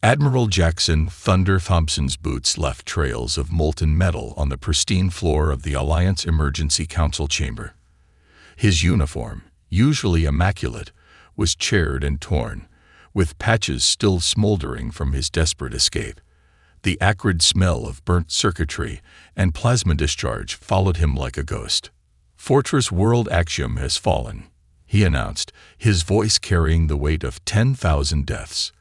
Admiral Jackson Thunder Thompson's boots left trails of molten metal on the pristine floor of the Alliance Emergency Council chamber. His uniform, usually immaculate, was charred and torn, with patches still smoldering from his desperate escape. The acrid smell of burnt circuitry and plasma discharge followed him like a ghost. "Fortress World Axiom has fallen," he announced, his voice carrying the weight of 10,000 deaths.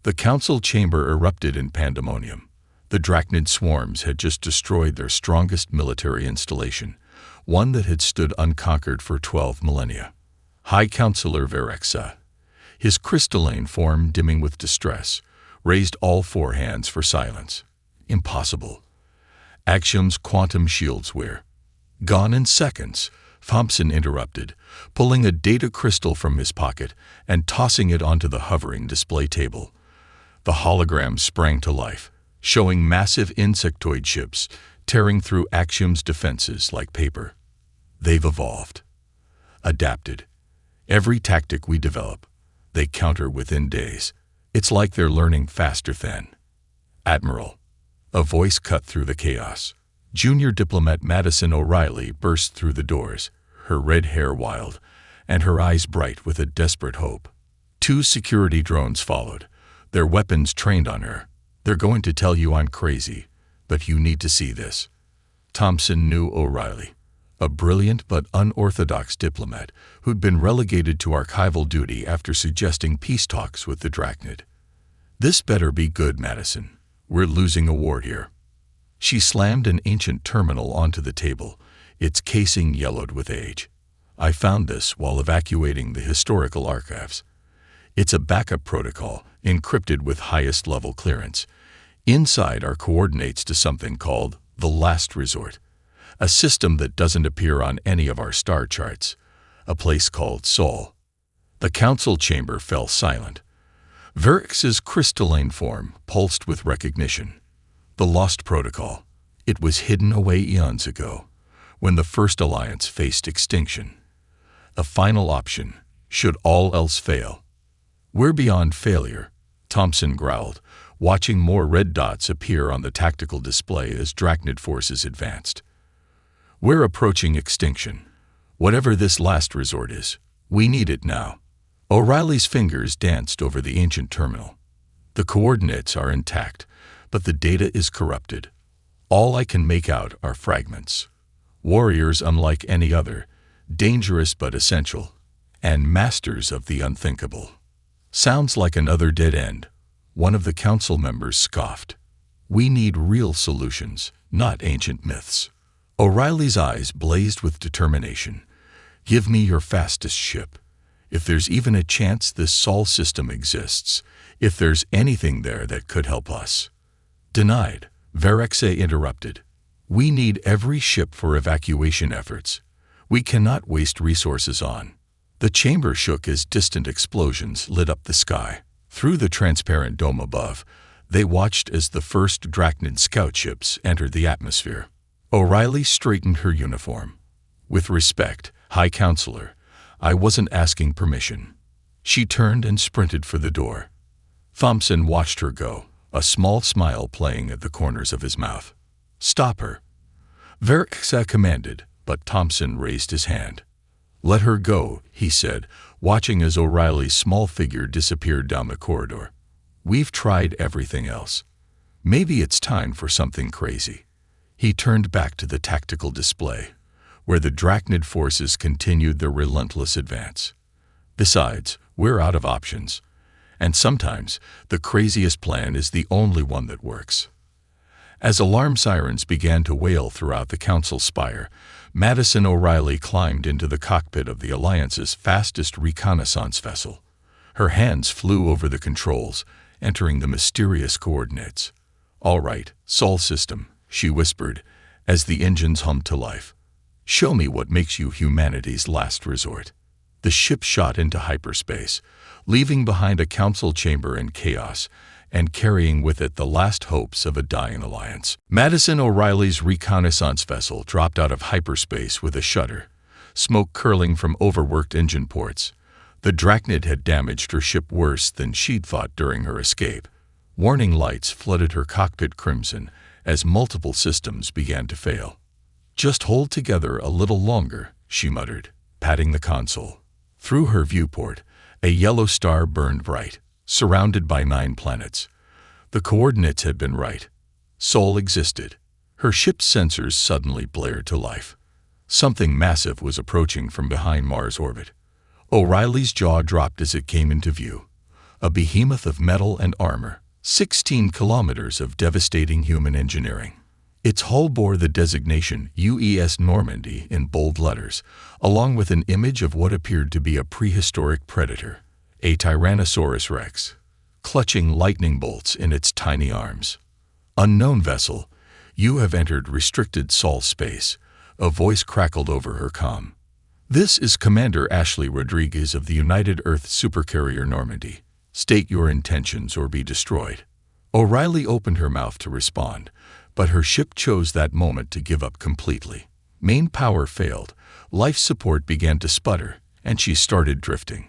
The council chamber erupted in pandemonium. The Drachnid swarms had just destroyed their strongest military installation, one that had stood unconquered for 12 millennia. High Counselor Verexa, his crystalline form dimming with distress, raised all four hands for silence. "Impossible. Axiom's quantum shields were gone in seconds," Thompson interrupted, pulling a data crystal from his pocket and tossing it onto the hovering display table. The hologram sprang to life, showing massive insectoid ships tearing through Axiom's defenses like paper. "They've evolved. Adapted. Every tactic we develop, they counter within days. It's like they're learning faster than." "Admiral," a voice cut through the chaos. Junior diplomat Madison O'Reilly burst through the doors, her red hair wild, and her eyes bright with a desperate hope. 2 security drones followed, their weapons trained on her. "They're going to tell you I'm crazy, but you need to see this." Thompson knew O'Reilly, a brilliant but unorthodox diplomat who'd been relegated to archival duty after suggesting peace talks with the Drachnid. "This better be good, Madison. We're losing a war here." She slammed an ancient terminal onto the table, its casing yellowed with age. "I found this while evacuating the historical archives. It's a backup protocol, encrypted with highest-level clearance. Inside are coordinates to something called the Last Resort, a system that doesn't appear on any of our star charts, a place called Sol." The council chamber fell silent. Verex's crystalline form pulsed with recognition. The Lost Protocol. It was hidden away eons ago, when the First Alliance faced extinction. A final option, should all else fail. "We're beyond failure," Thompson growled, watching more red dots appear on the tactical display as Drachnid forces advanced. "We're approaching extinction. Whatever this last resort is, we need it now." O'Reilly's fingers danced over the ancient terminal. "The coordinates are intact, but the data is corrupted. All I can make out are fragments. Warriors unlike any other, dangerous but essential, and masters of the unthinkable." "Sounds like another dead end," one of the council members scoffed. "We need real solutions, not ancient myths." O'Reilly's eyes blazed with determination. "Give me your fastest ship. If there's even a chance this Sol system exists, if there's anything there that could help us." "Denied," Verexa interrupted. "We need every ship for evacuation efforts. We cannot waste resources on." The chamber shook as distant explosions lit up the sky. Through the transparent dome above, they watched as the first Drachnid scout ships entered the atmosphere. O'Reilly straightened her uniform. "With respect, High Counselor, I wasn't asking permission." She turned and sprinted for the door. Thompson watched her go, a small smile playing at the corners of his mouth. "Stop her," Verexa commanded, but Thompson raised his hand. "Let her go," he said, watching as O'Reilly's small figure disappeared down the corridor. "We've tried everything else. Maybe it's time for something crazy." He turned back to the tactical display, where the Drachnid forces continued their relentless advance. "Besides, we're out of options, and sometimes the craziest plan is the only one that works." As alarm sirens began to wail throughout the council spire, Madison O'Reilly climbed into the cockpit of the Alliance's fastest reconnaissance vessel. Her hands flew over the controls, entering the mysterious coordinates. "All right, Sol system," she whispered, as the engines hummed to life. "Show me what makes you humanity's last resort." The ship shot into hyperspace, leaving behind a council chamber in chaos, and carrying with it the last hopes of a dying alliance. Madison O'Reilly's reconnaissance vessel dropped out of hyperspace with a shudder, smoke curling from overworked engine ports. The Drachnid had damaged her ship worse than she'd thought during her escape. Warning lights flooded her cockpit crimson as multiple systems began to fail. "Just hold together a little longer," she muttered, patting the console. Through her viewport, a yellow star burned bright, surrounded by 9 planets. The coordinates had been right. Sol existed. Her ship's sensors suddenly blared to life. Something massive was approaching from behind Mars' orbit. O'Reilly's jaw dropped as it came into view. A behemoth of metal and armor, 16 kilometers of devastating human engineering. Its hull bore the designation UES Normandy in bold letters, along with an image of what appeared to be a prehistoric predator, a Tyrannosaurus rex, clutching lightning bolts in its tiny arms. "Unknown vessel, you have entered restricted Sol space," a voice crackled over her comm. "This is Commander Ashley Rodriguez of the United Earth Supercarrier Normandy. State your intentions or be destroyed." O'Reilly opened her mouth to respond, but her ship chose that moment to give up completely. Main power failed, life support began to sputter, and she started drifting.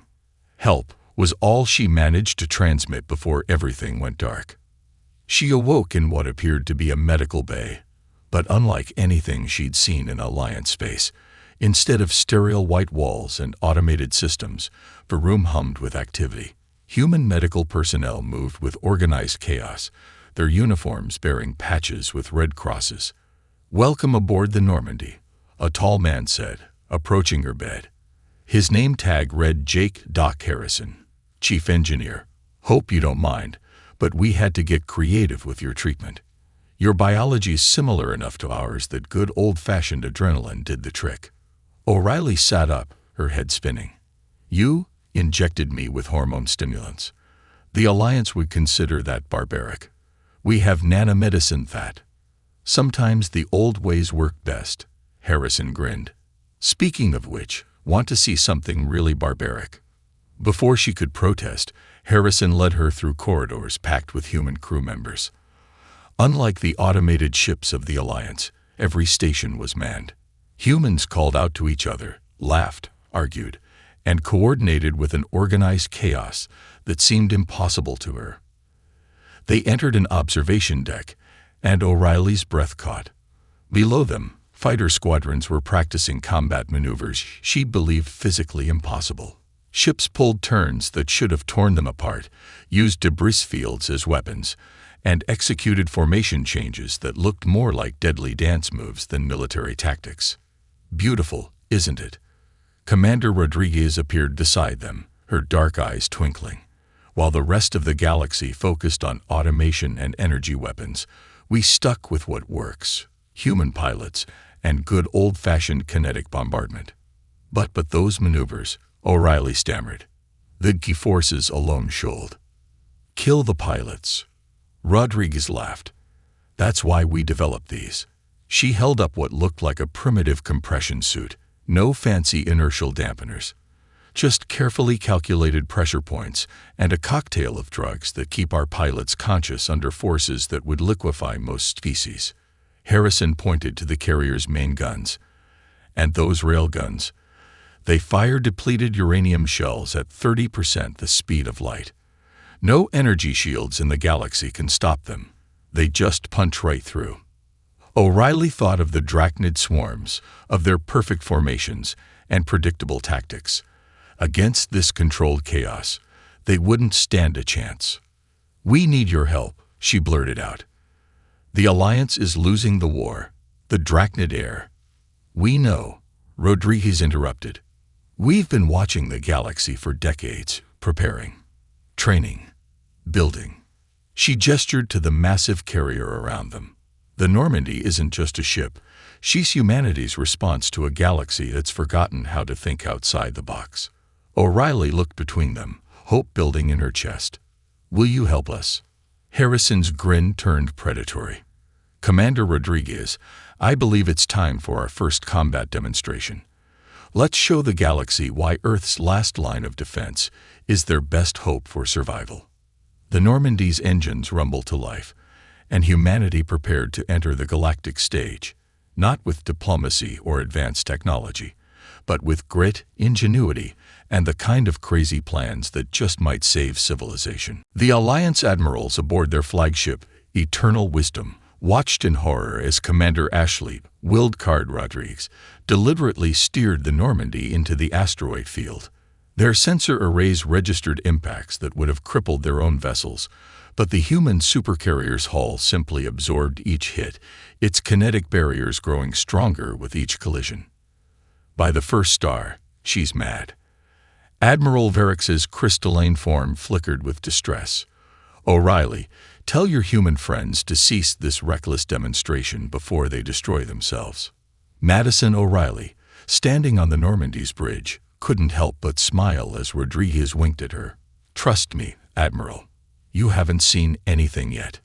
"Help," was all she managed to transmit before everything went dark. She awoke in what appeared to be a medical bay, but unlike anything she'd seen in Alliance space, instead of sterile white walls and automated systems, the room hummed with activity. Human medical personnel moved with organized chaos, their uniforms bearing patches with red crosses. "Welcome aboard the Normandy," a tall man said, approaching her bed. His name tag read Jake Doc Harrison, Chief Engineer. "Hope you don't mind, but we had to get creative with your treatment. Your biology's similar enough to ours that good old-fashioned adrenaline did the trick." O'Reilly sat up, her head spinning. "You injected me with hormone stimulants. The Alliance would consider that barbaric. We have nanomedicine that. Sometimes the old ways work best." Harrison grinned. "Speaking of which, want to see something really barbaric?" Before she could protest, Harrison led her through corridors packed with human crew members. Unlike the automated ships of the Alliance, every station was manned. Humans called out to each other, laughed, argued, and coordinated with an organized chaos that seemed impossible to her. They entered an observation deck, and O'Reilly's breath caught. Below them, fighter squadrons were practicing combat maneuvers she believed physically impossible. Ships pulled turns that should have torn them apart, used debris fields as weapons, and executed formation changes that looked more like deadly dance moves than military tactics. Beautiful, isn't it? Commander Rodriguez appeared beside them, her dark eyes twinkling. While the rest of the galaxy focused on automation and energy weapons, we stuck with what works: human pilots and good old-fashioned kinetic bombardment. But those maneuvers," O'Reilly stammered. "The G-forces alone should. Kill the pilots." Rodriguez laughed. "That's why we developed these." She held up what looked like a primitive compression suit, no fancy inertial dampeners. Just carefully calculated pressure points and a cocktail of drugs that keep our pilots conscious under forces that would liquefy most species. Harrison pointed to the carrier's main guns. "And those railguns? They fire depleted uranium shells at 30% the speed of light. No energy shields in the galaxy can stop them. They just punch right through." O'Reilly thought of the Drachnid swarms, of their perfect formations and predictable tactics. Against this controlled chaos, they wouldn't stand a chance. "We need your help," she blurted out. "The Alliance is losing the war. The Drachnid heir." "We know," Rodriguez interrupted. "We've been watching the galaxy for decades, preparing, training, building." She gestured to the massive carrier around them. "The Normandy isn't just a ship. She's humanity's response to a galaxy that's forgotten how to think outside the box." O'Reilly looked between them, hope building in her chest. "Will you help us?" Harrison's grin turned predatory. "Commander Rodriguez, I believe it's time for our first combat demonstration. Let's show the galaxy why Earth's last line of defense is their best hope for survival." The Normandy's engines rumbled to life, and humanity prepared to enter the galactic stage, not with diplomacy or advanced technology, but with grit, ingenuity, and the kind of crazy plans that just might save civilization. The Alliance admirals aboard their flagship, Eternal Wisdom, watched in horror as Commander Ashley, Wildcard Rodriguez, deliberately steered the Normandy into the asteroid field. Their sensor arrays registered impacts that would have crippled their own vessels, but the human supercarrier's hull simply absorbed each hit, its kinetic barriers growing stronger with each collision. By the first star, she's mad. Admiral Verix's crystalline form flickered with distress. O'Reilly, tell your human friends to cease this reckless demonstration before they destroy themselves. Madison O'Reilly, standing on the Normandy's bridge, couldn't help but smile as Rodriguez winked at her. Trust me, Admiral. You haven't seen anything yet.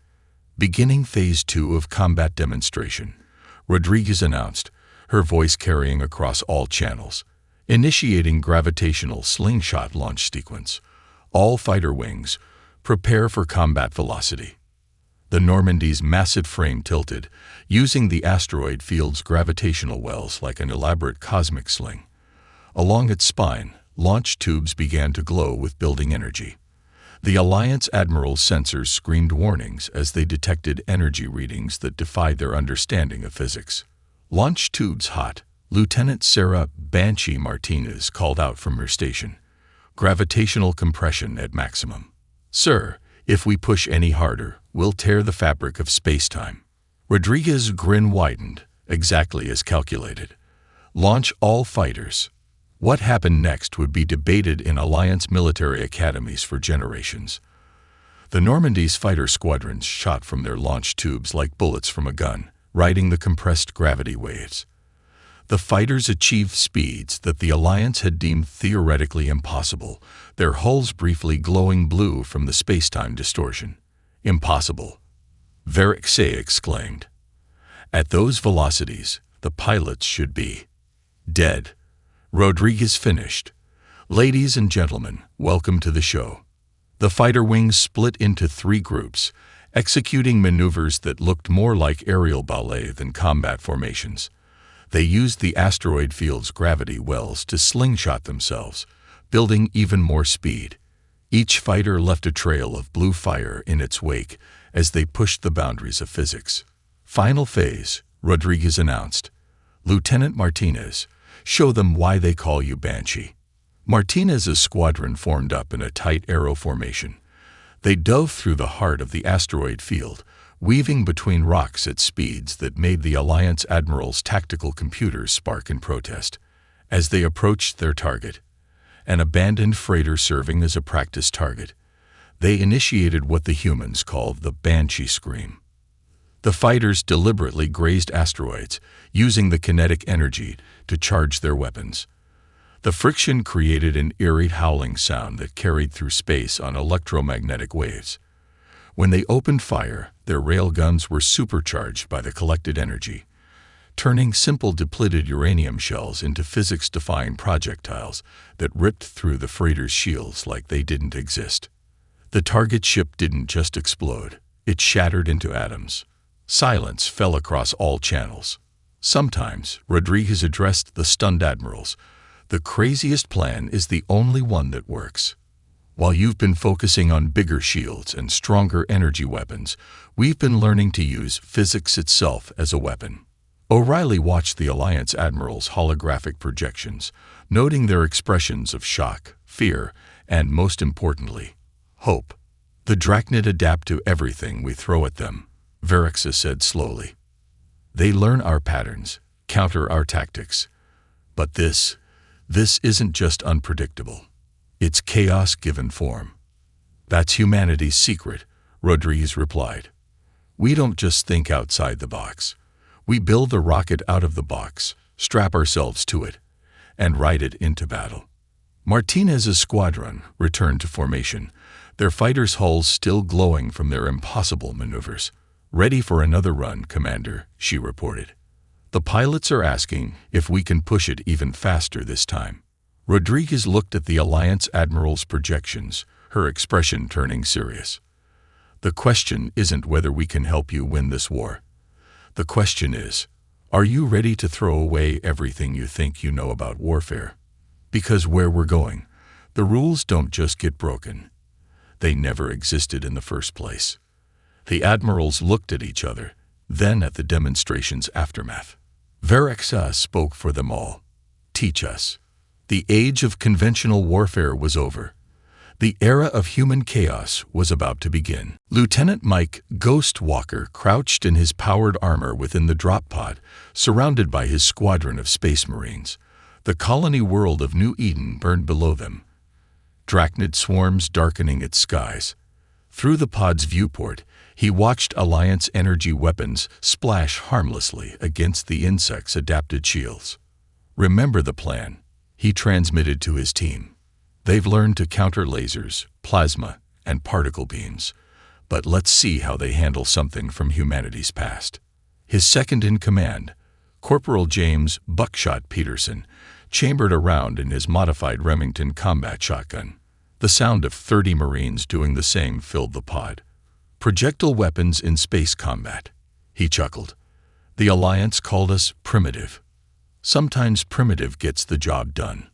Beginning Phase 2 of combat demonstration, Rodriguez announced, her voice carrying across all channels. Initiating gravitational slingshot launch sequence. All fighter wings, prepare for combat velocity. The Normandy's massive frame tilted, using the asteroid field's gravitational wells like an elaborate cosmic sling. Along its spine, launch tubes began to glow with building energy. The Alliance Admiral's sensors screamed warnings as they detected energy readings that defied their understanding of physics. Launch tubes hot, Lieutenant Sarah Banshee Martinez called out from her station. Gravitational compression at maximum. Sir, if we push any harder, we'll tear the fabric of space-time. Rodriguez's grin widened, exactly as calculated. Launch all fighters. What happened next would be debated in Alliance military academies for generations. The Normandy's fighter squadrons shot from their launch tubes like bullets from a gun, riding the compressed gravity waves. The fighters achieved speeds that the Alliance had deemed theoretically impossible, their hulls briefly glowing blue from the space-time distortion. Impossible, Verix exclaimed. At those velocities, the pilots should be dead. Rodriguez finished. Ladies and gentlemen, welcome to the show. The fighter wings split into 3 groups, executing maneuvers that looked more like aerial ballet than combat formations. They used the asteroid field's gravity wells to slingshot themselves, building even more speed. Each fighter left a trail of blue fire in its wake as they pushed the boundaries of physics. Final phase, Rodriguez announced. Lieutenant Martinez, show them why they call you Banshee. Martinez's squadron formed up in a tight arrow formation. They dove through the heart of the asteroid field, weaving between rocks at speeds that made the Alliance Admiral's tactical computers spark in protest. As they approached their target, an abandoned freighter serving as a practice target, they initiated what the humans called the Banshee Scream. The fighters deliberately grazed asteroids, using the kinetic energy to charge their weapons. The friction created an eerie howling sound that carried through space on electromagnetic waves. When they opened fire, their railguns were supercharged by the collected energy, turning simple depleted uranium shells into physics-defying projectiles that ripped through the freighter's shields like they didn't exist. The target ship didn't just explode, it shattered into atoms. Silence fell across all channels. Sometimes, Rodriguez addressed the stunned admirals. The craziest plan is the only one that works. While you've been focusing on bigger shields and stronger energy weapons, we've been learning to use physics itself as a weapon. O'Reilly watched the Alliance admirals' holographic projections, noting their expressions of shock, fear, and, most importantly, hope. The Drachnid adapt to everything we throw at them, Verix said slowly. They learn our patterns, counter our tactics. But this isn't just unpredictable. It's chaos given form. That's humanity's secret, Rodriguez replied. We don't just think outside the box. We build a rocket out of the box, strap ourselves to it, and ride it into battle. Martinez's squadron returned to formation, their fighters' hulls still glowing from their impossible maneuvers. Ready for another run, Commander, she reported. The pilots are asking if we can push it even faster this time. Rodriguez looked at the Alliance Admiral's projections, her expression turning serious. The question isn't whether we can help you win this war. The question is, are you ready to throw away everything you think you know about warfare? Because where we're going, The rules don't just get broken. They never existed in the first place. The admirals looked at each other, then at the demonstration's aftermath. Verexa spoke for them all. Teach us. The age of conventional warfare was over. The era of human chaos was about to begin. Lieutenant Mike Ghost Walker crouched in his powered armor within the drop pod, surrounded by his squadron of space marines. The colony world of New Eden burned below them, Drachnid swarms darkening its skies. Through the pod's viewport, he watched Alliance energy weapons splash harmlessly against the insects' adapted shields. Remember the plan, he transmitted to his team. They've learned to counter lasers, plasma, and particle beams, but let's see how they handle something from humanity's past. His second-in-command, Corporal James Buckshot Peterson, chambered around in his modified Remington combat shotgun. The sound of 30 Marines doing the same filled the pod. Projectile weapons in space combat, he chuckled. The Alliance called us primitive. Sometimes primitive gets the job done.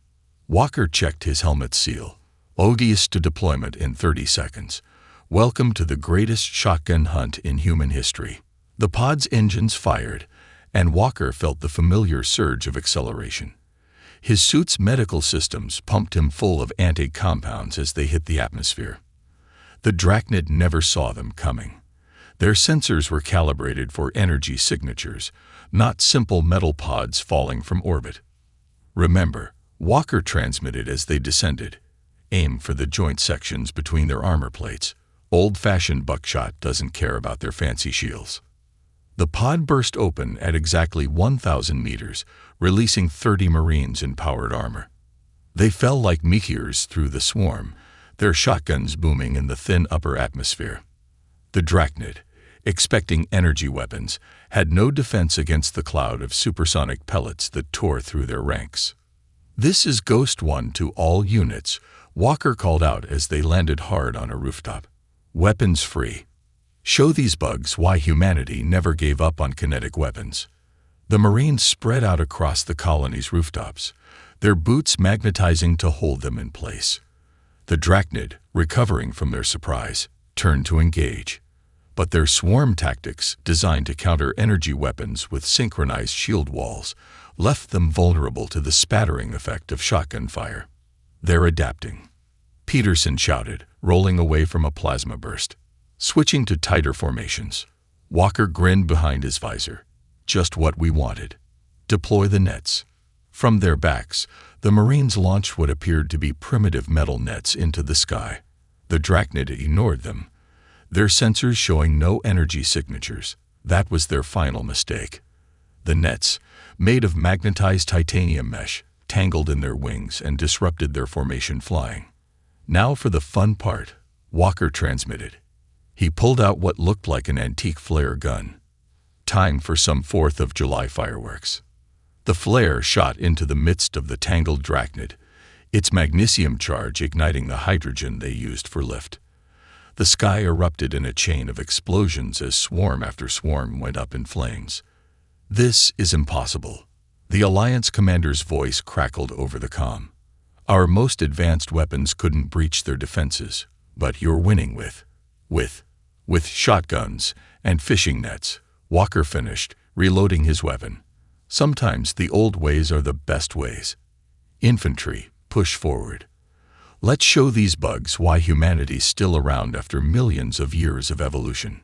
Walker checked his helmet seal. Odious to deployment in 30 seconds. Welcome to the greatest shotgun hunt in human history. The pod's engines fired, and Walker felt the familiar surge of acceleration. His suit's medical systems pumped him full of anti-compounds as they hit the atmosphere. The Drachnid never saw them coming. Their sensors were calibrated for energy signatures, not simple metal pods falling from orbit. Remember, Walker transmitted as they descended. Aim for the joint sections between their armor plates. Old-fashioned buckshot doesn't care about their fancy shields. The pod burst open at exactly 1,000 meters, releasing 30 Marines in powered armor. They fell like meteors through the swarm, their shotguns booming in the thin upper atmosphere. The Drachnid, expecting energy weapons, had no defense against the cloud of supersonic pellets that tore through their ranks. "This is Ghost One to all units," Walker called out as they landed hard on a rooftop. "Weapons free. Show these bugs why humanity never gave up on kinetic weapons." The Marines spread out across the colony's rooftops, their boots magnetizing to hold them in place. The Drachnid, recovering from their surprise, turned to engage. But their swarm tactics, designed to counter energy weapons with synchronized shield walls, left them vulnerable to the spattering effect of shotgun fire. "They're adapting," Peterson shouted, rolling away from a plasma burst. Switching to tighter formations, Walker grinned behind his visor. "Just what we wanted. Deploy the nets." From their backs, the Marines launched what appeared to be primitive metal nets into the sky. The Drachnid ignored them, their sensors showing no energy signatures. That was their final mistake. The nets, made of magnetized titanium mesh, tangled in their wings and disrupted their formation flying. "Now for the fun part," Walker transmitted. He pulled out what looked like an antique flare gun. Time for some 4th of July fireworks. The flare shot into the midst of the tangled Drachnid, its magnesium charge igniting the hydrogen they used for lift. The sky erupted in a chain of explosions as swarm after swarm went up in flames. "This is impossible." The Alliance commander's voice crackled over the comm. "Our most advanced weapons couldn't breach their defenses, but you're winning with shotguns and fishing nets," Walker finished, reloading his weapon. "Sometimes the old ways are the best ways. Infantry, push forward. Let's show these bugs why humanity's still around after millions of years of evolution."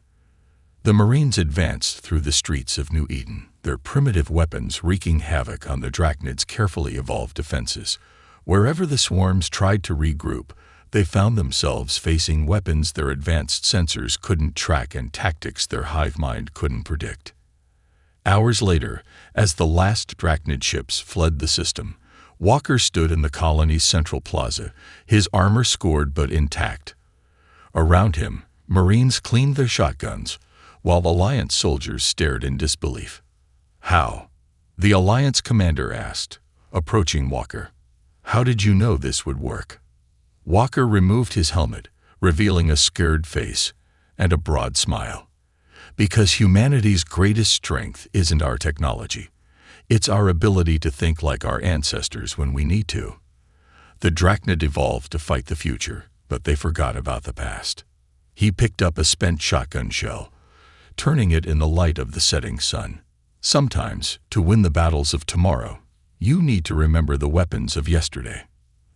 The Marines advanced through the streets of New Eden, their primitive weapons wreaking havoc on the Drachnid's carefully evolved defenses. Wherever the swarms tried to regroup, they found themselves facing weapons their advanced sensors couldn't track and tactics their hive mind couldn't predict. Hours later, as the last Drachnid ships fled the system, Walker stood in the colony's central plaza, his armor scored but intact. Around him, Marines cleaned their shotguns, while Alliance soldiers stared in disbelief. "How?" the Alliance commander asked, approaching Walker. "How did you know this would work?" Walker removed his helmet, revealing a scared face and a broad smile. "Because humanity's greatest strength isn't our technology. It's our ability to think like our ancestors when we need to." The Drachnid evolved to fight the future, but they forgot about the past. He picked up a spent shotgun shell, turning it in the light of the setting sun. Sometimes, to win the battles of tomorrow, you need to remember the weapons of yesterday.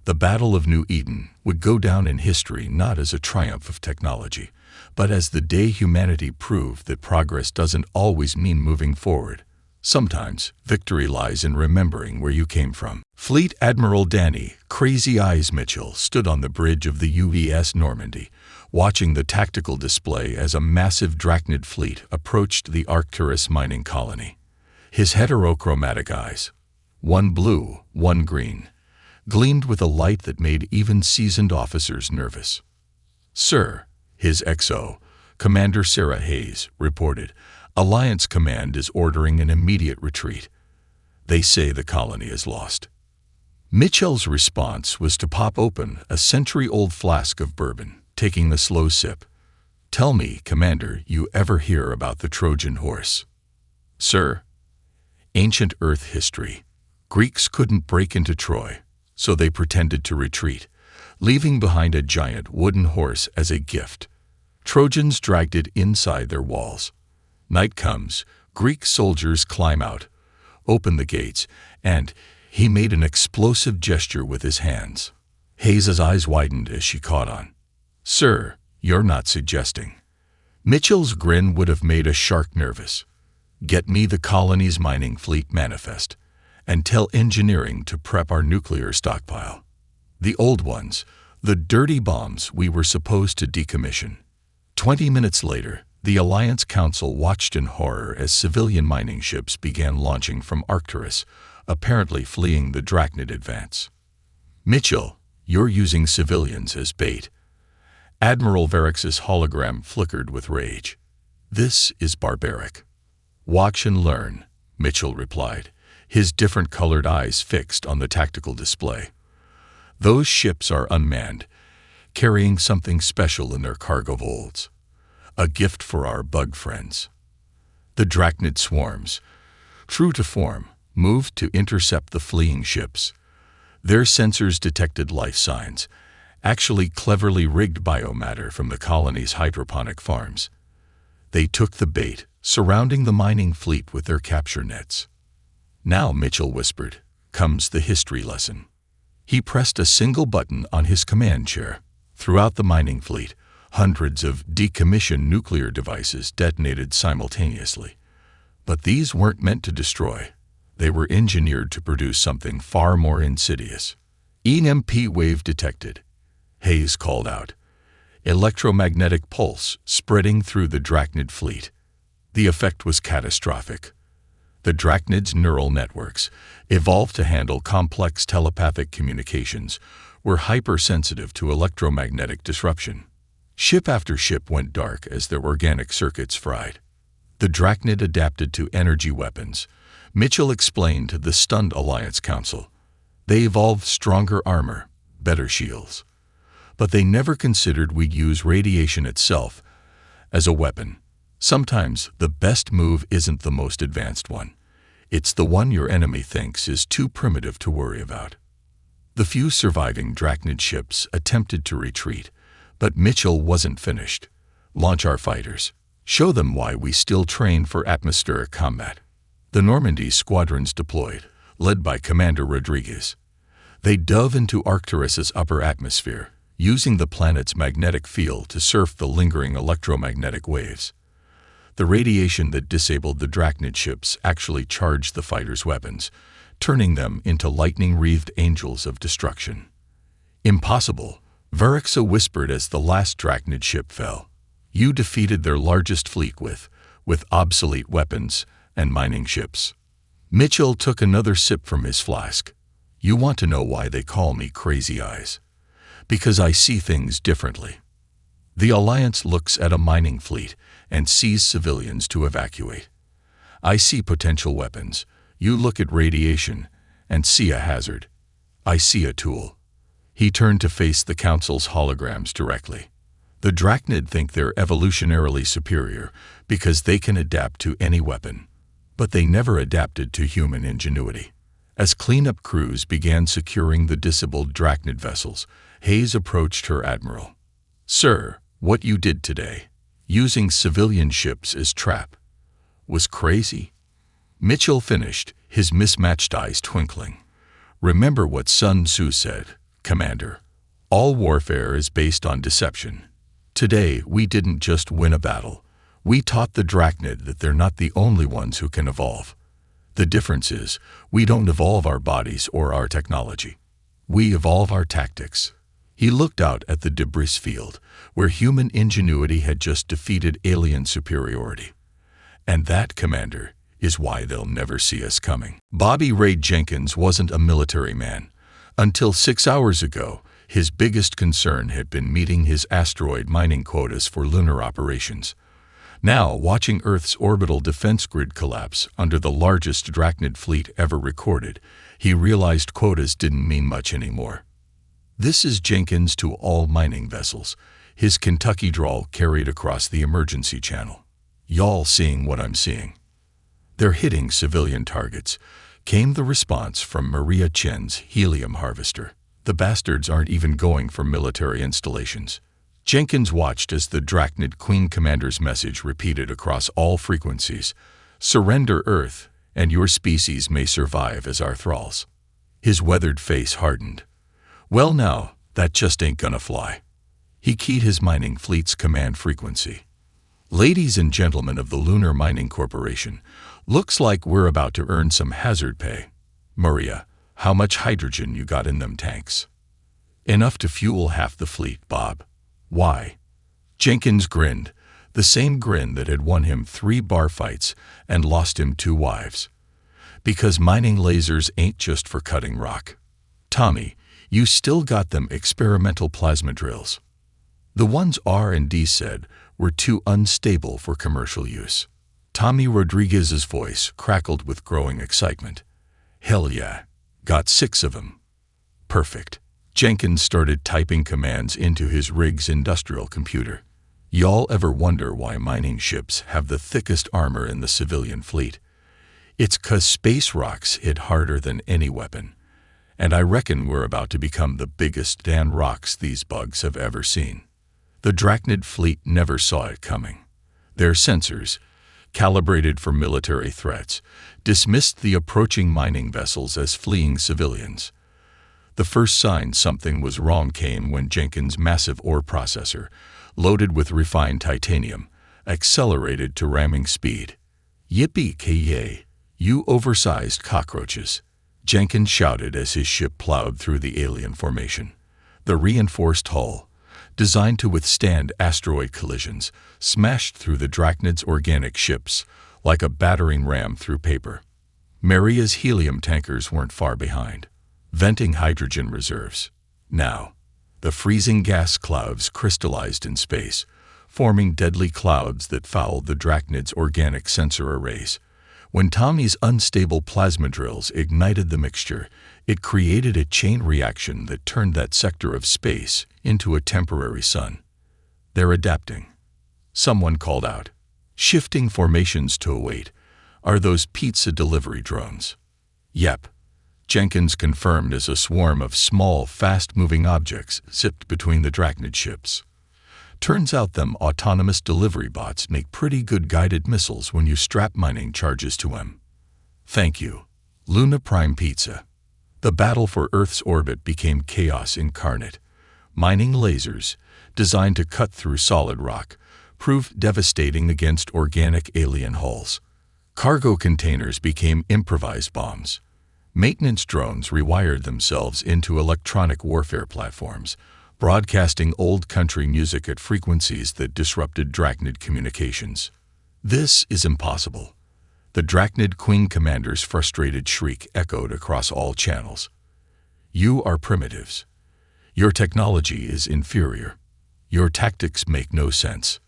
The Battle of New Eden would go down in history not as a triumph of technology, but as the day humanity proved that progress doesn't always mean moving forward. Sometimes, victory lies in remembering where you came from. Fleet Admiral Danny Crazy Eyes Mitchell stood on the bridge of the UVS Normandy, watching the tactical display as a massive Drachnid fleet approached the Arcturus mining colony. His heterochromatic eyes, one blue, one green, gleamed with a light that made even seasoned officers nervous. "Sir," his XO, Commander Sarah Hayes, reported, "Alliance Command is ordering an immediate retreat. They say the colony is lost." Mitchell's response was to pop open a century-old flask of bourbon, taking a slow sip. "Tell me, Commander, you ever hear about the Trojan horse?" "Sir?" "Ancient Earth history. Greeks couldn't break into Troy, so they pretended to retreat, leaving behind a giant wooden horse as a gift. Trojans dragged it inside their walls. Night comes, Greek soldiers climb out, open the gates, and he made an explosive gesture with his hands." Hayes' eyes widened as she caught on. "Sir, you're not suggesting." Mitchell's grin would have made a shark nervous. "Get me the colony's mining fleet manifest, and tell engineering to prep our nuclear stockpile. The old ones, the dirty bombs we were supposed to decommission." 20 minutes later, the Alliance Council watched in horror as civilian mining ships began launching from Arcturus, apparently fleeing the Drachnid advance. "Mitchell, you're using civilians as bait." Admiral Varex's hologram flickered with rage. "This is barbaric." "Watch and learn," Mitchell replied, his different-colored eyes fixed on the tactical display. "Those ships are unmanned, carrying something special in their cargo holds. A gift for our bug friends." The Drachnid swarms, true to form, moved to intercept the fleeing ships. Their sensors detected life signs, actually cleverly rigged biomatter from the colony's hydroponic farms. They took the bait, surrounding the mining fleet with their capture nets. "Now," Mitchell whispered, "comes the history lesson." He pressed a single button on his command chair. Throughout the mining fleet, hundreds of decommissioned nuclear devices detonated simultaneously. But these weren't meant to destroy. They were engineered to produce something far more insidious. "EMP wave detected," Hayes called out. Electromagnetic pulse spreading through the Drachnid fleet. The effect was catastrophic. The Drachnid's neural networks, evolved to handle complex telepathic communications, were hypersensitive to electromagnetic disruption. Ship after ship went dark as their organic circuits fried. The Drachnid adapted to energy weapons, Mitchell explained to the stunned Alliance Council. They evolved stronger armor, better shields. But they never considered we'd use radiation itself as a weapon. Sometimes the best move isn't the most advanced one. It's the one your enemy thinks is too primitive to worry about. The few surviving Drachnid ships attempted to retreat, but Mitchell wasn't finished. "Launch our fighters. Show them why we still train for atmospheric combat." The Normandy squadrons deployed, led by Commander Rodriguez. They dove into Arcturus's upper atmosphere, using the planet's magnetic field to surf the lingering electromagnetic waves. The radiation that disabled the Drachnid ships actually charged the fighters' weapons, turning them into lightning-wreathed angels of destruction. "Impossible," Varexa whispered as the last Drachnid ship fell. "You defeated their largest fleet with obsolete weapons and mining ships." Mitchell took another sip from his flask. "You want to know why they call me Crazy Eyes? Because I see things differently. The Alliance looks at a mining fleet and sees civilians to evacuate. I see potential weapons. You look at radiation and see a hazard. I see a tool." He turned to face the Council's holograms directly. "The Drachnid think they're evolutionarily superior because they can adapt to any weapon. But they never adapted to human ingenuity. As cleanup crews began securing the disabled Drachnid vessels, Hayes approached her admiral. "Sir, what you did today, using civilian ships as trap, was crazy." Mitchell finished, his mismatched eyes twinkling. "Remember what Sun Tzu said, Commander. All warfare is based on deception. Today, we didn't just win a battle. We taught the Drachnid that they're not the only ones who can evolve. The difference is, we don't evolve our bodies or our technology. We evolve our tactics." He looked out at the debris field, where human ingenuity had just defeated alien superiority. "And that, Commander, is why they'll never see us coming." Bobby Ray Jenkins wasn't a military man. Until 6 hours ago, his biggest concern had been meeting his asteroid mining quotas for lunar operations. Now, watching Earth's orbital defense grid collapse under the largest Drachnid fleet ever recorded, he realized quotas didn't mean much anymore. "This is Jenkins to all mining vessels," his Kentucky drawl carried across the emergency channel. "Y'all seeing what I'm seeing?" "They're hitting civilian targets," came the response from Maria Chen's helium harvester. "The bastards aren't even going for military installations." Jenkins watched as the Drachnid Queen Commander's message repeated across all frequencies: "Surrender Earth, and your species may survive as our thralls." His weathered face hardened. "Well now, that just ain't gonna fly." He keyed his mining fleet's command frequency. "Ladies and gentlemen of the Lunar Mining Corporation, looks like we're about to earn some hazard pay. Maria, how much hydrogen you got in them tanks?" "Enough to fuel half the fleet, Bob." "Why?" Jenkins grinned, the same grin that had won him 3 bar fights and lost him 2 wives. "Because mining lasers ain't just for cutting rock. Tommy, you still got them experimental plasma drills. The ones R&D said were too unstable for commercial use." Tommy Rodriguez's voice crackled with growing excitement. "Hell yeah, got 6 of them." "Perfect." Jenkins started typing commands into his rig's industrial computer. "Y'all ever wonder why mining ships have the thickest armor in the civilian fleet? It's 'cause space rocks hit harder than any weapon. And I reckon we're about to become the biggest damn rocks these bugs have ever seen." The Drachnid fleet never saw it coming. Their sensors, calibrated for military threats, dismissed the approaching mining vessels as fleeing civilians. The first sign something was wrong came when Jenkins' massive ore processor, loaded with refined titanium, accelerated to ramming speed. "Yippee-ki-yay, you oversized cockroaches," Jenkins shouted as his ship plowed through the alien formation. The reinforced hull, designed to withstand asteroid collisions, smashed through the Drachnid's organic ships like a battering ram through paper. Maria's helium tankers weren't far behind, venting hydrogen reserves. Now, the freezing gas clouds crystallized in space, forming deadly clouds that fouled the Drachnid's organic sensor arrays. When Tommy's unstable plasma drills ignited the mixture, it created a chain reaction that turned that sector of space into a temporary sun. "They're adapting," someone called out. "Shifting formations to await. Are those pizza delivery drones?" "Yep," Jenkins confirmed as a swarm of small, fast-moving objects zipped between the Drachnid ships. "Turns out them autonomous delivery bots make pretty good guided missiles when you strap mining charges to them." "Thank you, Luna Prime Pizza." The battle for Earth's orbit became chaos incarnate. Mining lasers, designed to cut through solid rock, proved devastating against organic alien hulls. Cargo containers became improvised bombs. Maintenance drones rewired themselves into electronic warfare platforms, broadcasting old country music at frequencies that disrupted Drachnid communications. "This is impossible." The Drachnid Queen Commander's frustrated shriek echoed across all channels. "You are primitives. Your technology is inferior. Your tactics make no sense."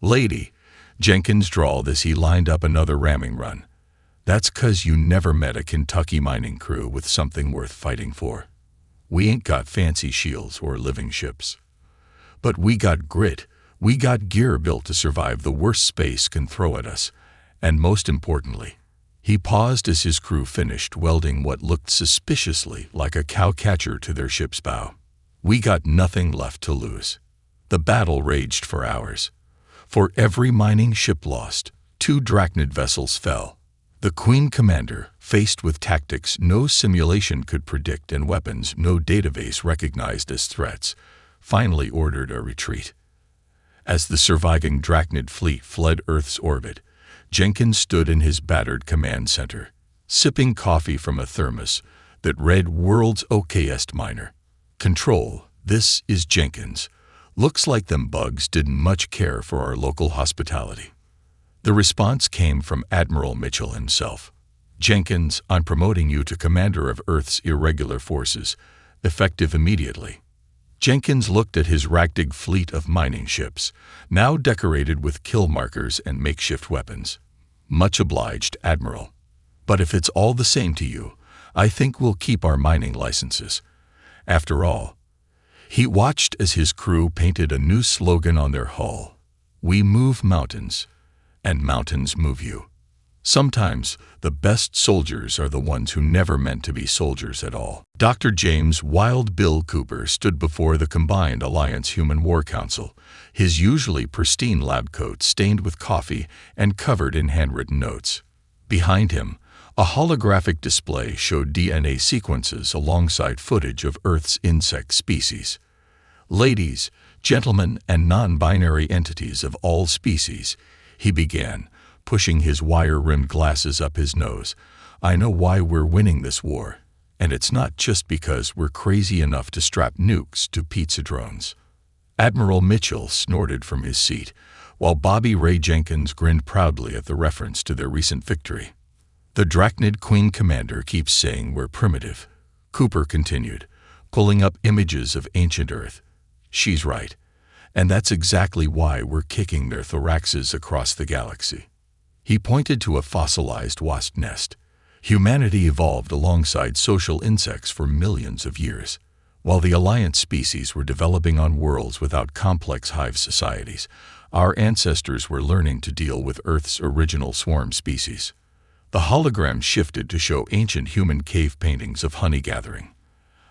"Lady," Jenkins drawled as he lined up another ramming run, "that's 'cause you never met a Kentucky mining crew with something worth fighting for. We ain't got fancy shields or living ships. But we got grit, we got gear built to survive the worst space can throw at us, and most importantly, He paused as his crew finished welding what looked suspiciously like a cowcatcher to their ship's bow. We got nothing left to lose. The battle raged for hours. For every mining ship lost, 2 Drachnid vessels fell. The Queen Commander, faced with tactics no simulation could predict and weapons no database recognized as threats, finally ordered a retreat. As the surviving Drachnid fleet fled Earth's orbit, Jenkins stood in his battered command center, sipping coffee from a thermos that read World's Okayest Miner. Control, this is Jenkins. Looks like them bugs didn't much care for our local hospitality. The response came from Admiral Mitchell himself. Jenkins, I'm promoting you to commander of Earth's irregular forces, effective immediately. Jenkins looked at his ragtag fleet of mining ships, now decorated with kill markers and makeshift weapons. Much obliged, Admiral. But if it's all the same to you, I think we'll keep our mining licenses. After all, he watched as his crew painted a new slogan on their hull. We move mountains, and mountains move you. Sometimes the best soldiers are the ones who never meant to be soldiers at all. Dr. James Wild Bill Cooper stood before the combined Alliance Human War Council, his usually pristine lab coat stained with coffee and covered in handwritten notes. Behind him, a holographic display showed DNA sequences alongside footage of Earth's insect species. Ladies, gentlemen, and non-binary entities of all species, he began, pushing his wire-rimmed glasses up his nose. I know why we're winning this war, and it's not just because we're crazy enough to strap nukes to pizza drones. Admiral Mitchell snorted from his seat, while Bobby Ray Jenkins grinned proudly at the reference to their recent victory. The Drachnid Queen Commander keeps saying we're primitive, Cooper continued, pulling up images of ancient Earth. She's right, and that's exactly why we're kicking their thoraxes across the galaxy. He pointed to a fossilized wasp nest. Humanity evolved alongside social insects for millions of years. While the Alliance species were developing on worlds without complex hive societies, our ancestors were learning to deal with Earth's original swarm species. The hologram shifted to show ancient human cave paintings of honey gathering.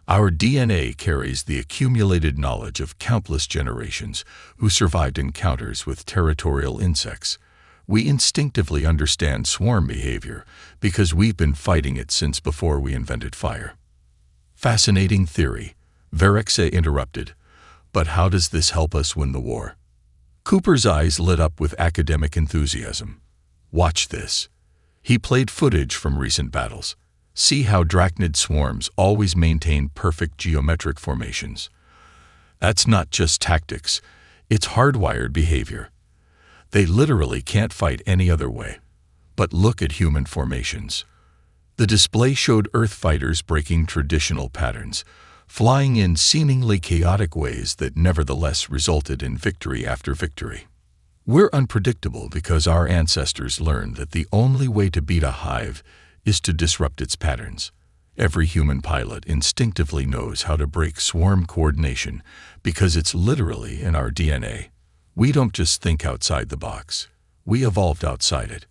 Our DNA carries the accumulated knowledge of countless generations who survived encounters with territorial insects. We instinctively understand swarm behavior because we've been fighting it since before we invented fire. Fascinating theory, Verexe interrupted. But how does this help us win the war? Cooper's eyes lit up with academic enthusiasm. Watch this. He played footage from recent battles. See how Drachnid swarms always maintain perfect geometric formations. That's not just tactics, it's hardwired behavior. They literally can't fight any other way. But look at human formations. The display showed Earth fighters breaking traditional patterns, flying in seemingly chaotic ways that nevertheless resulted in victory after victory. We're unpredictable because our ancestors learned that the only way to beat a hive is to disrupt its patterns. Every human pilot instinctively knows how to break swarm coordination because it's literally in our DNA. We don't just think outside the box. We evolved outside it.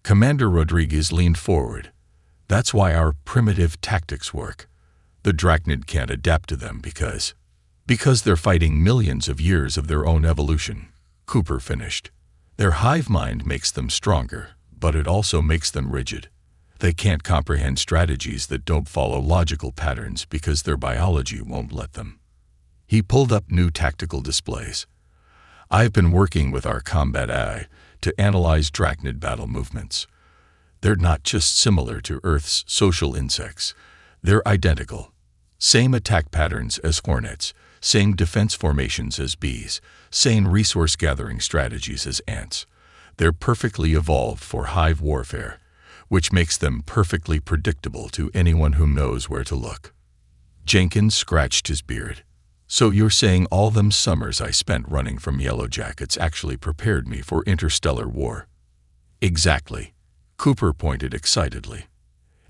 Commander Rodriguez leaned forward. That's why our primitive tactics work. The Drachnid can't adapt to them because they're fighting millions of years of their own evolution, Cooper finished. Their hive mind makes them stronger, but it also makes them rigid. They can't comprehend strategies that don't follow logical patterns because their biology won't let them. He pulled up new tactical displays. I've been working with our combat AI to analyze Drachnid battle movements. They're not just similar to Earth's social insects. They're identical. Same attack patterns as hornets, same defense formations as bees, same resource-gathering strategies as ants. They're perfectly evolved for hive warfare, which makes them perfectly predictable to anyone who knows where to look. Jenkins scratched his beard. So you're saying all them summers I spent running from Yellow Jackets actually prepared me for interstellar war? Exactly. Cooper pointed excitedly.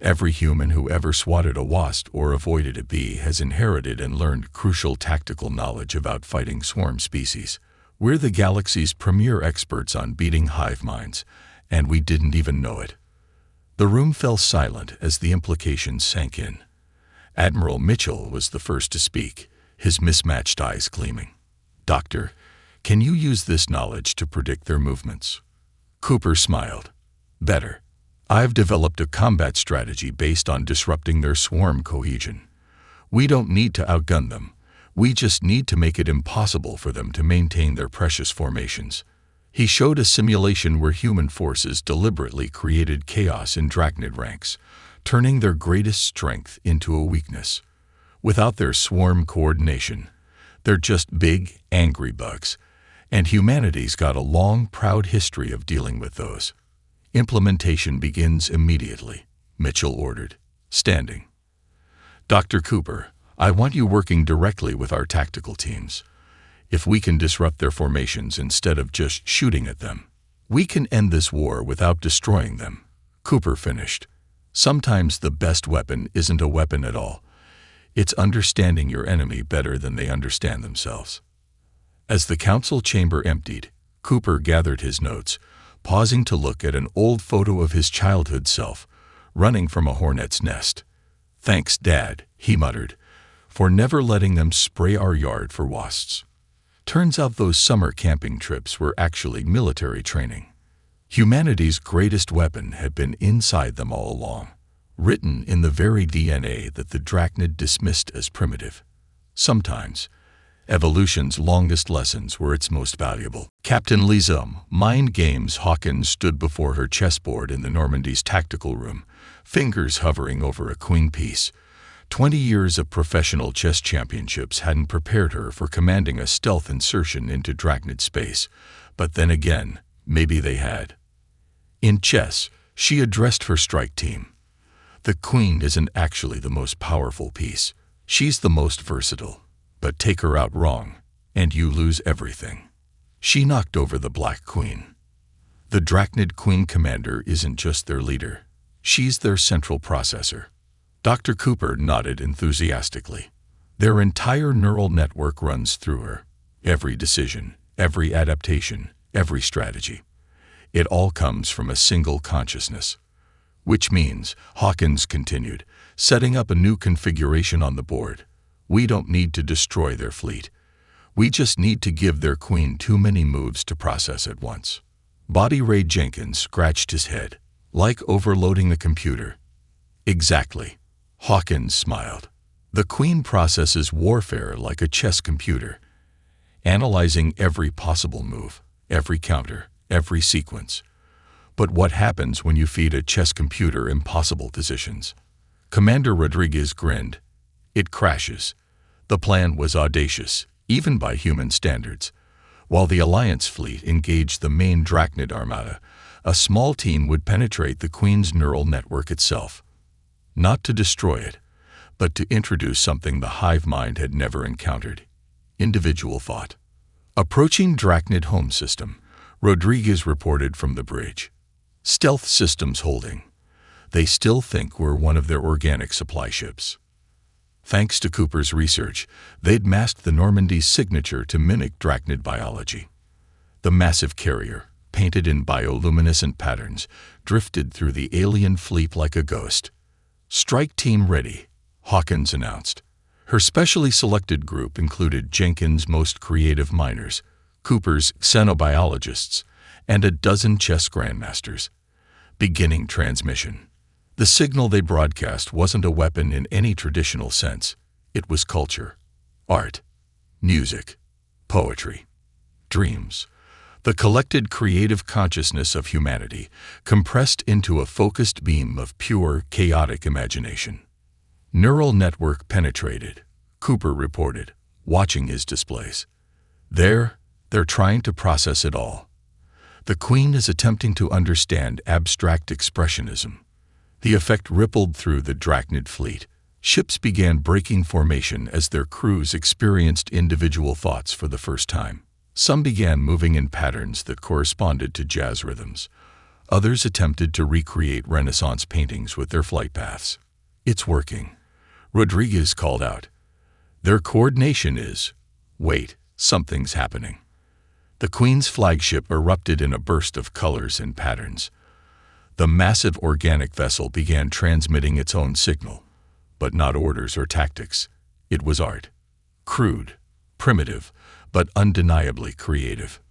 Every human who ever swatted a wasp or avoided a bee has inherited and learned crucial tactical knowledge about fighting swarm species. We're the galaxy's premier experts on beating hive minds, and we didn't even know it. The room fell silent as the implications sank in. Admiral Mitchell was the first to speak, his mismatched eyes gleaming. "Doctor, can you use this knowledge to predict their movements?" Cooper smiled. "Better. I've developed a combat strategy based on disrupting their swarm cohesion. We don't need to outgun them. We just need to make it impossible for them to maintain their precious formations." He showed a simulation where human forces deliberately created chaos in Drachnid ranks, turning their greatest strength into a weakness. Without their swarm coordination, they're just big, angry bugs, and humanity's got a long, proud history of dealing with those. "Implementation begins immediately," Mitchell ordered, standing. "Dr. Cooper, I want you working directly with our tactical teams. If we can disrupt their formations instead of just shooting at them, we can end this war without destroying them." Cooper finished. "Sometimes the best weapon isn't a weapon at all. It's understanding your enemy better than they understand themselves." As the council chamber emptied, Cooper gathered his notes, pausing to look at an old photo of his childhood self, running from a hornet's nest. "Thanks, Dad," he muttered, "for never letting them spray our yard for wasps." Turns out those summer camping trips were actually military training. Humanity's greatest weapon had been inside them all along, written in the very DNA that the Drachnid dismissed as primitive. Sometimes, evolution's longest lessons were its most valuable. Captain Lizum, mind games. Hawkins stood before her chessboard in the Normandy's tactical room, fingers hovering over a queen piece. 20 years of professional chess championships hadn't prepared her for commanding a stealth insertion into Drachnid space, but then again, maybe they had. In chess, she addressed her strike team. "The queen isn't actually the most powerful piece. She's the most versatile, but take her out wrong, and you lose everything." She knocked over the Black Queen. The Drachnid Queen Commander isn't just their leader. She's their central processor. Dr. Cooper nodded enthusiastically. Their entire neural network runs through her. Every decision, every adaptation, every strategy. It all comes from a single consciousness. Which means, Hawkins continued, setting up a new configuration on the board. "We don't need to destroy their fleet. We just need to give their queen too many moves to process at once." Body Ray Jenkins scratched his head. "Like overloading the computer." "Exactly." Hawkins smiled. "The queen processes warfare like a chess computer, analyzing every possible move, every counter, every sequence. But what happens when you feed a chess computer impossible positions?" Commander Rodriguez grinned. "It crashes." The plan was audacious, even by human standards. While the Alliance fleet engaged the main Drachnid armada, a small team would penetrate the Queen's neural network itself. Not to destroy it, but to introduce something the hive mind had never encountered: individual thought. Approaching Drachnid home system, Rodriguez reported from the bridge. "Stealth systems holding. They still think we're one of their organic supply ships." Thanks to Cooper's research, they'd masked the Normandy's signature to mimic Drachnid biology. The massive carrier, painted in bioluminescent patterns, drifted through the alien fleet like a ghost. "Strike team ready," Hawkins announced. Her specially selected group included Jenkins' most creative miners, Cooper's xenobiologists, and a dozen chess grandmasters. Beginning transmission. The signal they broadcast wasn't a weapon in any traditional sense. It was culture, art, music, poetry, dreams. The collected creative consciousness of humanity, compressed into a focused beam of pure, chaotic imagination. "Neural network penetrated," Cooper reported, watching his displays. They're trying to process it all. The Queen is attempting to understand abstract expressionism. The effect rippled through the Drachnid fleet. Ships began breaking formation as their crews experienced individual thoughts for the first time. Some began moving in patterns that corresponded to jazz rhythms. Others attempted to recreate Renaissance paintings with their flight paths. "It's working," Rodriguez called out. "Their coordination is—" Wait, something's happening. The Queen's flagship erupted in a burst of colors and patterns. The massive organic vessel began transmitting its own signal, but not orders or tactics. It was art. Crude, primitive, but undeniably creative.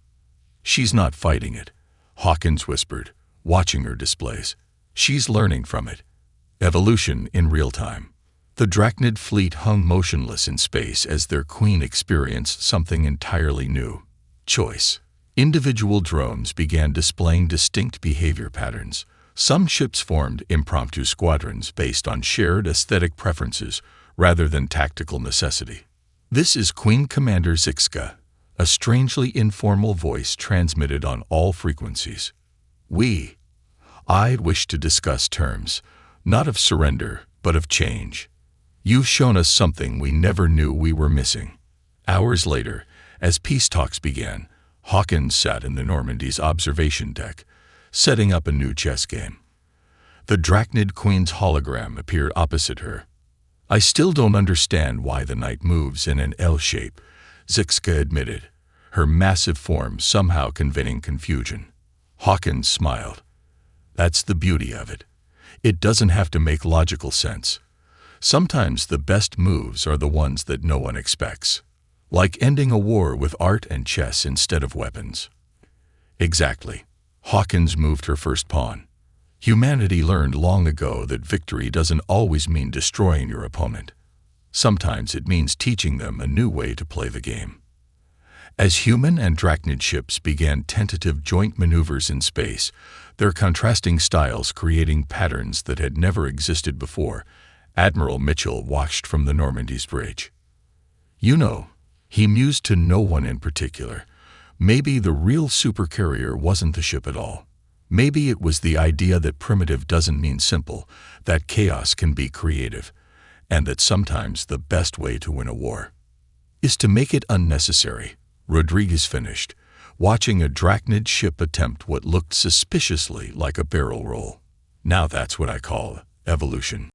"She's not fighting it," Hawkins whispered, watching her displays. "She's learning from it. Evolution in real time." The Drachnid fleet hung motionless in space as their queen experienced something entirely new: choice. Individual drones began displaying distinct behavior patterns. Some ships formed impromptu squadrons based on shared aesthetic preferences rather than tactical necessity. "This is Queen Commander Zixka," a strangely informal voice transmitted on all frequencies. I wish to discuss terms, not of surrender, but of change. You've shown us something we never knew we were missing." Hours later, as peace talks began, Hawkins sat in the Normandy's observation deck, setting up a new chess game. The Drachnid Queen's hologram appeared opposite her. "I still don't understand why the night moves in an L shape," Zixka admitted, her massive form somehow conveying confusion. Hawkins smiled. "That's the beauty of it. It doesn't have to make logical sense. Sometimes the best moves are the ones that no one expects. Like ending a war with art and chess instead of weapons." "Exactly." Hawkins moved her first pawn. Humanity learned long ago that victory doesn't always mean destroying your opponent. Sometimes it means teaching them a new way to play the game. As human and Drachnid ships began tentative joint maneuvers in space, their contrasting styles creating patterns that had never existed before, Admiral Mitchell watched from the Normandy's bridge. "You know," he mused to no one in particular, "maybe the real Supercarrier wasn't the ship at all. Maybe it was the idea that primitive doesn't mean simple, that chaos can be creative, and that sometimes the best way to win a war is to make it unnecessary." Rodriguez finished, watching a Drachnid ship attempt what looked suspiciously like a barrel roll. "Now that's what I call evolution."